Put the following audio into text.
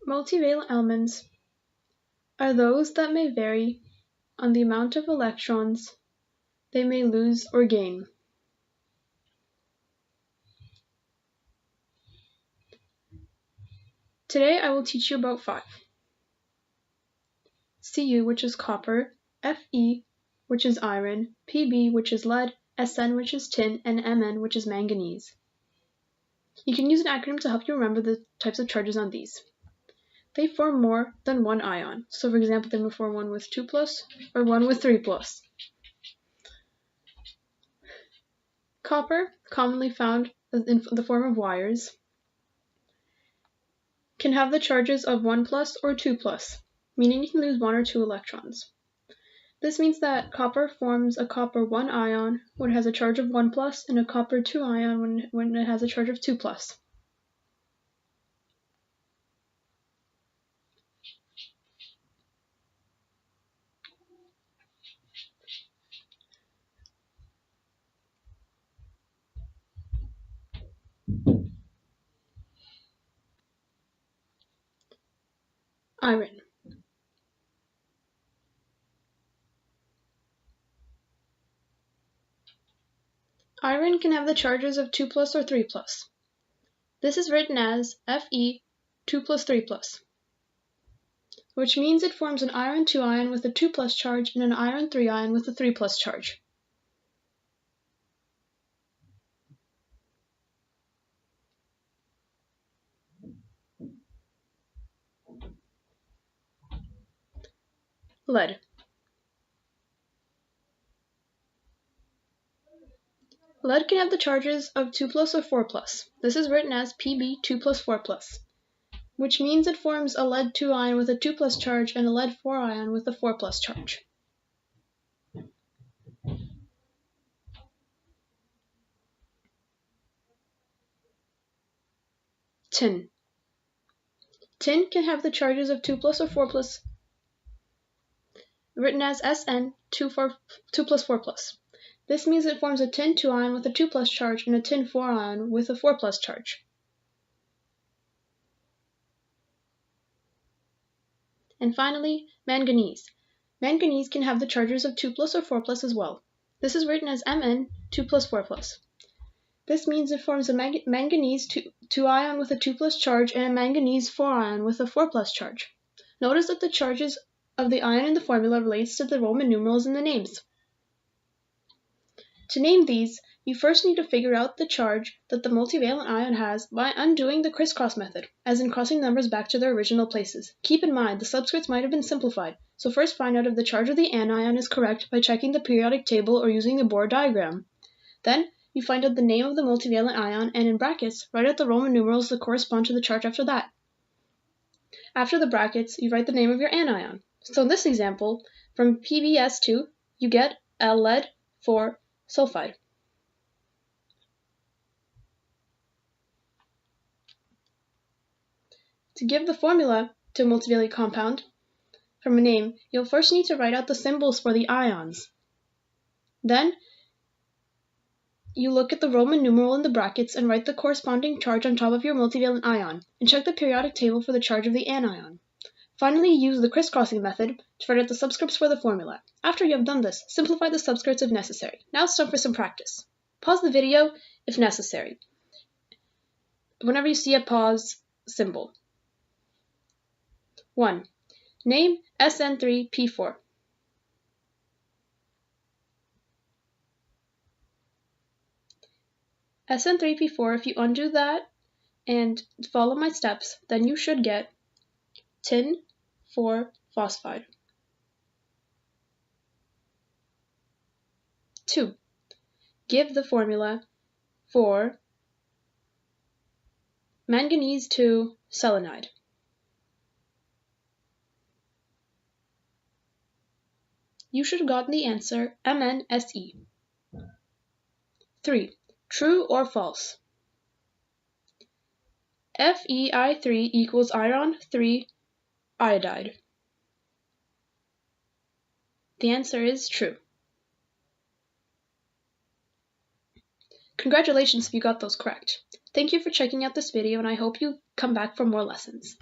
Multivalent elements are those that may vary on the amount of electrons they may lose or gain. Today I will teach you about 5. Cu, which is copper, Fe, which is iron, Pb, which is lead, Sn, which is tin, and Mn, which is manganese. You can use an acronym to help you remember the types of charges on these. They form more than one ion. So for example, they may form one with 2+ or one with 3+. Copper, commonly found in the form of wires, can have the charges of 1+ or 2+, meaning you can lose 1 or 2 electrons. This means that copper forms a copper 1 ion when it has a charge of 1+, and a copper 2 ion when it has a charge of 2+. Iron. Iron can have the charges of 2+ or 3+. This is written as Fe 2 + 3+, which means it forms an iron 2 ion with a 2+ charge and an iron 3 ion with a 3+ charge. Lead. Lead can have the charges of 2+ or 4+. This is written as Pb 2 + 4+, which means it forms a lead 2 ion with a 2+ charge and a lead 4 ion with a 4+ charge. Tin. Tin can have the charges of 2+ or 4+, written as Sn 2 + 4+. This means it forms a tin 2 ion with a 2+ charge and a tin 4 ion with a 4+ charge. And finally, manganese. Manganese can have the charges of 2+ or 4+ as well. This is written as Mn 2 + 4+. This means it forms a manganese 2 ion with a 2+ charge and a manganese 4 ion with a 4+ charge. Notice that the charges of the ion in the formula relates to the Roman numerals in the names. To name these, you first need to figure out the charge that the multivalent ion has by undoing the crisscross method, as in crossing numbers back to their original places. Keep in mind, the subscripts might have been simplified, so first find out if the charge of the anion is correct by checking the periodic table or using the Bohr diagram. Then, you find out the name of the multivalent ion and in brackets, write out the Roman numerals that correspond to the charge after that. After the brackets, you write the name of your anion. So in this example, from PbS2, you get a lead 4 sulfide. To give the formula to a multivalent compound from a name, you'll first need to write out the symbols for the ions. Then, you look at the Roman numeral in the brackets and write the corresponding charge on top of your multivalent ion, and check the periodic table for the charge of the anion. Finally, use the crisscrossing method to write out the subscripts for the formula. After you have done this, simplify the subscripts if necessary. Now it's time for some practice. Pause the video if necessary, whenever you see a pause symbol. 1. Name SN3P4. SN3P4, if you undo that and follow my steps, then you should get tin 4 phosphide. 2. Give the formula for manganese 2 selenide. You should have gotten the answer MnSe. 3. True or false? FeI3 equals iron 3 iodide. The answer is true. Congratulations if you got those correct. Thank you for checking out this video, and I hope you come back for more lessons.